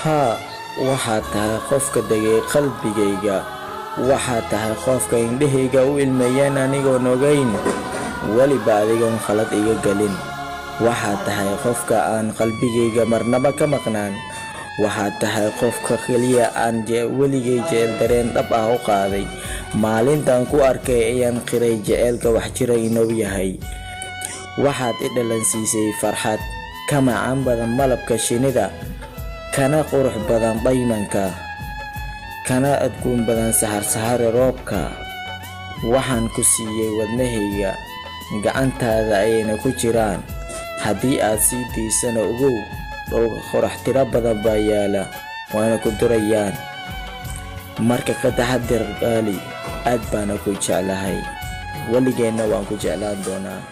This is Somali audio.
haa waxaad tahay qofka degay qalbigayga, waxaad tahay qofka indhahayga u ilmeeyeen anigoon ogayn, weliba adigoon khalad iga gelin. waxaad tahay qofka aan qalbigayga marnaba ka maqnaan, waxaad tahay qofka keliya aan weligay jecel dareen dhab ah u qaaday. maalintaan ku arkay ayaan qiray jecelka wax jira inuu yahay. waxaad i dhalansiisay farxad ka macaan badan malabka shinnida, kana qurux badan daymanka, kana adkuun badan saxar-saxare roobka. waxaan ku siiyey wadnahayga, gacantaada ayayna ku jiraan. haddii aad sii daysana ogow, dhulka qorax tiro badan baa yaala, waana ku durayaan. marka ka taxadir qaali, aad baana ku jeclahay, weligeenna waan ku jeclaan doonaa.